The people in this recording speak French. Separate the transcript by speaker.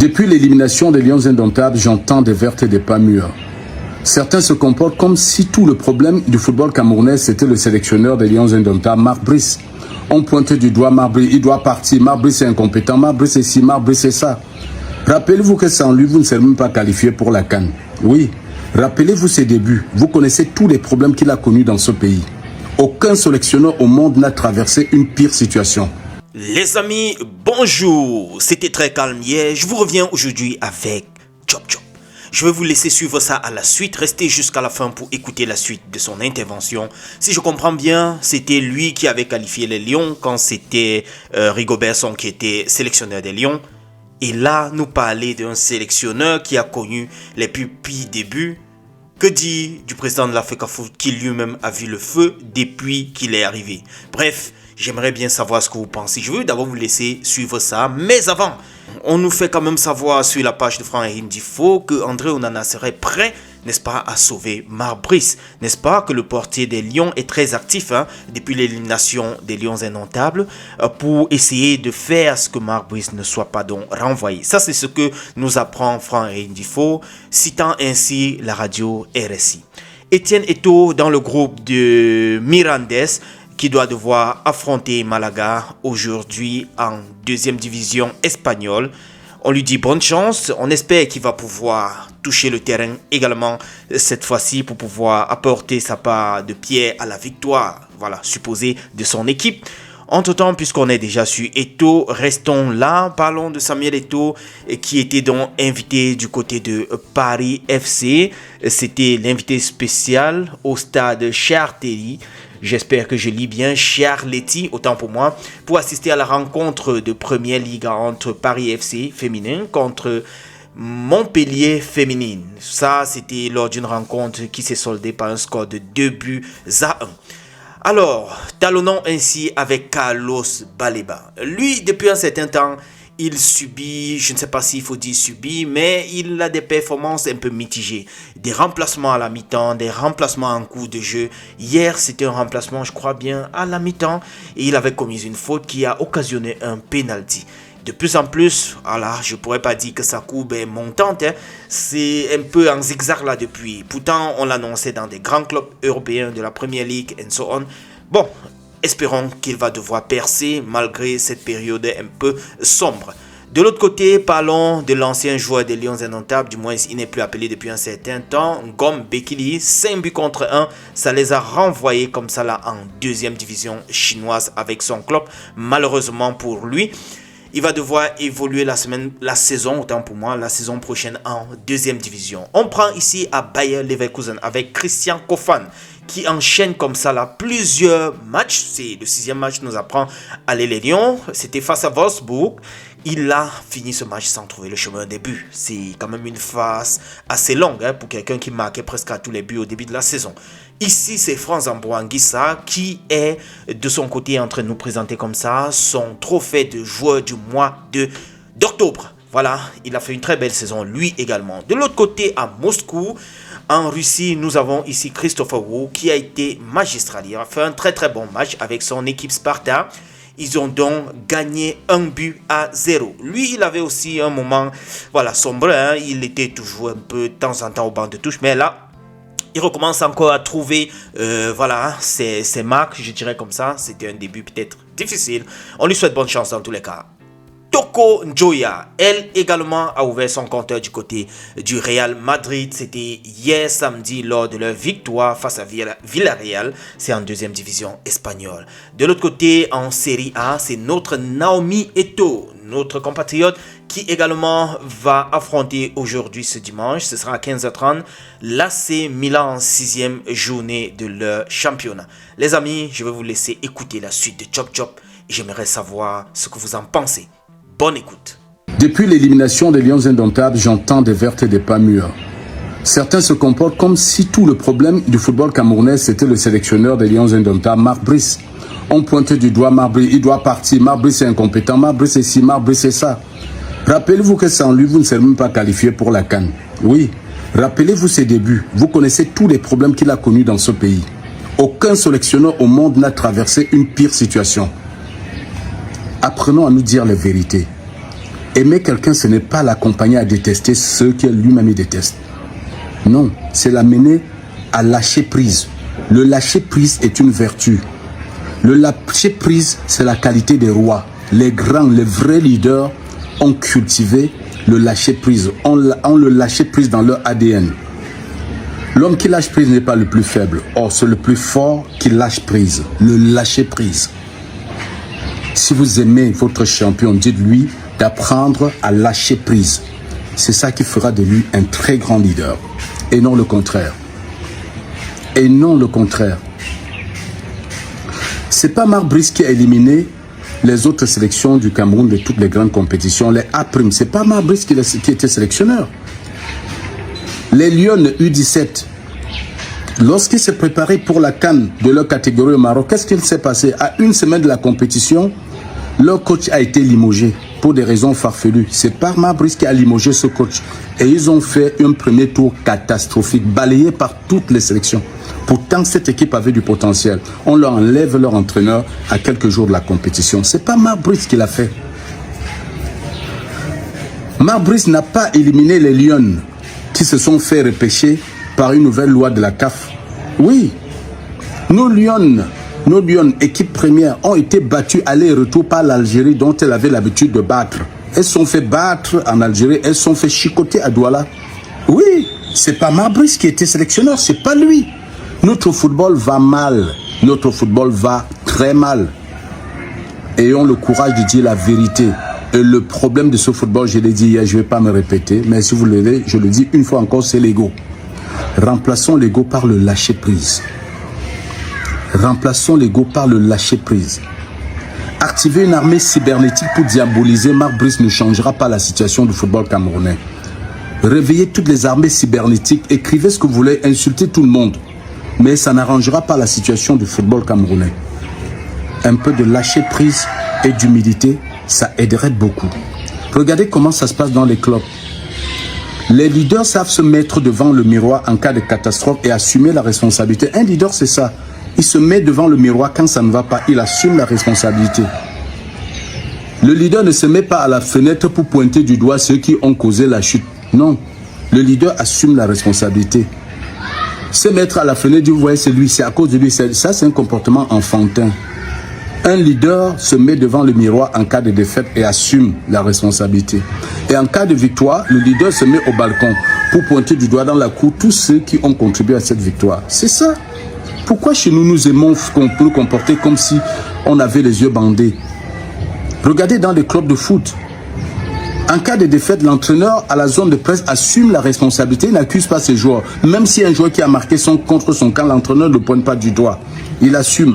Speaker 1: Depuis l'élimination des Lions indomptables, j'entends des vertes et des pas mûres. Certains se comportent comme si tout le problème du football camerounais, c'était le sélectionneur des Lions indomptables, Marc Brice. On pointe du doigt Marc Brice, il doit partir, Marc Brice est incompétent, Marc Brice est ci, Marc Brice est ça. Rappelez-vous que sans lui, vous ne serez même pas qualifié pour la CAN. Oui, rappelez-vous ses débuts. Vous connaissez tous les problèmes qu'il a connus dans ce pays. Aucun sélectionneur au monde n'a traversé une pire situation.
Speaker 2: Les amis, bonjour. C'était très calme hier. Je vous reviens aujourd'hui avec Chop Chop. Je vais vous laisser suivre ça à la suite. Restez jusqu'à la fin pour écouter la suite de son intervention. Si je comprends bien, c'était lui qui avait qualifié les Lions quand c'était Rigobertson qui était sélectionneur des Lions. Et là, nous parler d'un sélectionneur qui a connu les plus pires débuts. Que dire du président de l'Africa Foot qui lui-même a vu le feu depuis qu'il est arrivé. Bref, j'aimerais bien savoir ce que vous pensez. Je veux d'abord vous laisser suivre ça. Mais avant, on nous fait quand même savoir sur la page de Franck Ndifo que André Onana serait prêt, n'est-ce pas, à sauver Marc Brice. N'est-ce pas que le portier des Lions est très actif depuis l'élimination des Lions indomptables pour essayer de faire ce que Marc Brice ne soit pas donc renvoyé. Ça, c'est ce que nous apprend Franck Ndifo, citant ainsi la radio RSI. Etienne Eto'o dans le groupe de Mirandes qui doit devoir affronter Malaga aujourd'hui en deuxième division espagnole. On lui dit bonne chance, on espère qu'il va pouvoir toucher le terrain également cette fois-ci pour pouvoir apporter sa part de pierre à la victoire, voilà, supposée de son équipe. Entre-temps, puisqu'on est déjà sur Eto'o, restons là, parlons de Samuel Eto'o qui était donc invité du côté de Paris FC. C'était l'invité spécial au stade Chartelli. J'espère que je lis bien Charletti, autant pour moi, pour assister à la rencontre de Première Ligue entre Paris FC féminin contre Montpellier féminine. Ça, c'était lors d'une rencontre qui s'est soldée par un score de 2-1. Alors, talonnons ainsi avec Carlos Baleba. Lui, depuis un certain temps, il subit, je ne sais pas s'il faut dire subit, mais il a des performances un peu mitigées. Des remplacements à la mi-temps, des remplacements en cours de jeu. Hier, c'était un remplacement, je crois bien, à la mi-temps. Et il avait commis une faute qui a occasionné un penalty. De plus en plus, voilà, je pourrais pas dire que sa courbe est montante. C'est un peu en zigzag là depuis. Pourtant, on l'annonçait dans des grands clubs européens de la Premier League and so on. Bon, espérons qu'il va devoir percer malgré cette période un peu sombre. De l'autre côté, parlons de l'ancien joueur des Lions indomptables, du moins il n'est plus appelé depuis un certain temps, Ngom Bekili, 5 buts contre 1, ça les a renvoyés comme ça là en deuxième division chinoise avec son club. Malheureusement pour lui, il va devoir évoluer la saison, autant pour moi, la saison prochaine en deuxième division. On prend ici à Bayer Leverkusen avec Christian Kofan qui enchaîne comme ça là plusieurs matchs. C'est le 6e match nous apprend aller les Lions. C'était face à Wolfsburg. Il a fini ce match sans trouver le chemin des buts. C'est quand même une phase assez longue pour quelqu'un qui marquait presque à tous les buts au début de la saison. Ici, c'est Franz Ambouanguissa qui est de son côté en train de nous présenter comme ça son trophée de joueur du mois d'octobre. Voilà, il a fait une très belle saison lui également. De l'autre côté, à Moscou, en Russie, nous avons ici Christopher Wu qui a été magistral. Il a fait un très très bon match avec son équipe Sparta. Ils ont donc gagné 1-0. Lui, il avait aussi un moment sombre. Il était toujours un peu de temps en temps au banc de touche. Mais là, il recommence encore à trouver ses marques, je dirais comme ça. C'était un début peut-être difficile. On lui souhaite bonne chance dans tous les cas. Toko Njoya, elle également a ouvert son compteur du côté du Real Madrid. C'était hier samedi lors de leur victoire face à Villarreal. C'est en deuxième division espagnole. De l'autre côté, en Série A, c'est notre Naomi Eto'o, notre compatriote, qui également va affronter aujourd'hui ce dimanche. Ce sera à 15h30 l'AC Milan en 6e journée de leur championnat. Les amis, je vais vous laisser écouter la suite de Chop Chop et j'aimerais savoir ce que vous en pensez. Bonne écoute.
Speaker 1: Depuis l'élimination des Lions indomptables, j'entends des vertes et des pas mûres. Certains se comportent comme si tout le problème du football camerounais, c'était le sélectionneur des Lions indomptables, Marc Brice. On pointe du doigt Marc Brice, il doit partir, Marc Brice est incompétent, Marc Brice est ci, Marc Brice est ça. Rappelez-vous que sans lui, vous ne serez même pas qualifié pour la CAN. Oui, rappelez-vous ses débuts. Vous connaissez tous les problèmes qu'il a connus dans ce pays. Aucun sélectionneur au monde n'a traversé une pire situation. Apprenons à nous dire les vérités. Aimer quelqu'un, ce n'est pas l'accompagner à détester ceux que lui-même déteste. Non, c'est l'amener à lâcher prise. Le lâcher prise est une vertu. Le lâcher prise, c'est la qualité des rois. Les grands, les vrais leaders ont cultivé le lâcher prise. On le lâché prise dans leur ADN. L'homme qui lâche prise n'est pas le plus faible. Or, c'est le plus fort qui lâche prise. Le lâcher prise. Si vous aimez votre champion, dites-lui d'apprendre à lâcher prise. C'est ça qui fera de lui un très grand leader. Et non le contraire. Et non le contraire. C'est pas Marc Brice qui a éliminé les autres sélections du Cameroun de toutes les grandes compétitions, les A'. C'est pas Marc Brice qui était sélectionneur. Les Lions U17, lorsqu'ils se préparaient pour la CAN de leur catégorie au Maroc, qu'est-ce qu'il s'est passé? À une semaine de la compétition, leur coach a été limogé pour des raisons farfelues. C'est pas Marc Brice qui a limogé ce coach. Et ils ont fait un premier tour catastrophique, balayé par toutes les sélections. Pourtant, cette équipe avait du potentiel. On leur enlève leur entraîneur à quelques jours de la compétition. C'est pas Marc Brice qui l'a fait. Marc Brice n'a pas éliminé les Lions qui se sont fait repêcher par une nouvelle loi de la CAF. Oui, nos Lions, équipe première, ont été battues aller et retour par l'Algérie dont elle avait l'habitude de battre. Elles sont fait battre en Algérie, elles sont fait chicoter à Douala. Oui, c'est pas Marc Brice qui était sélectionneur, c'est pas lui. Notre football va mal, notre football va très mal. Ayons le courage de dire la vérité. Et le problème de ce football, je l'ai dit hier, je ne vais pas me répéter, mais si vous le voulez, je le dis une fois encore, c'est l'ego. Remplaçons l'ego par le lâcher prise. Remplaçons l'ego par le lâcher prise. Activer une armée cybernétique pour diaboliser Marc Brice ne changera pas la situation du football camerounais. Réveillez toutes les armées cybernétiques, écrivez ce que vous voulez, insultez tout le monde. Mais ça n'arrangera pas la situation du football camerounais. Un peu de lâcher prise et d'humilité, ça aiderait beaucoup. Regardez comment ça se passe dans les clubs. Les leaders savent se mettre devant le miroir en cas de catastrophe et assumer la responsabilité. Un leader, c'est ça. Il se met devant le miroir quand ça ne va pas. Il assume la responsabilité. Le leader ne se met pas à la fenêtre pour pointer du doigt ceux qui ont causé la chute. Non. Le leader assume la responsabilité. Se mettre à la fenêtre, vous voyez, c'est lui, c'est à cause de lui. Ça, c'est un comportement enfantin. Un leader se met devant le miroir en cas de défaite et assume la responsabilité. Et en cas de victoire, le leader se met au balcon pour pointer du doigt dans la cour tous ceux qui ont contribué à cette victoire. C'est ça. Pourquoi chez nous, nous aimons nous comporter comme si on avait les yeux bandés? Regardez dans les clubs de foot. En cas de défaite, l'entraîneur à la zone de presse assume la responsabilité, il n'accuse pas ses joueurs. Même si un joueur qui a marqué contre son camp, l'entraîneur ne pointe pas du doigt. Il assume.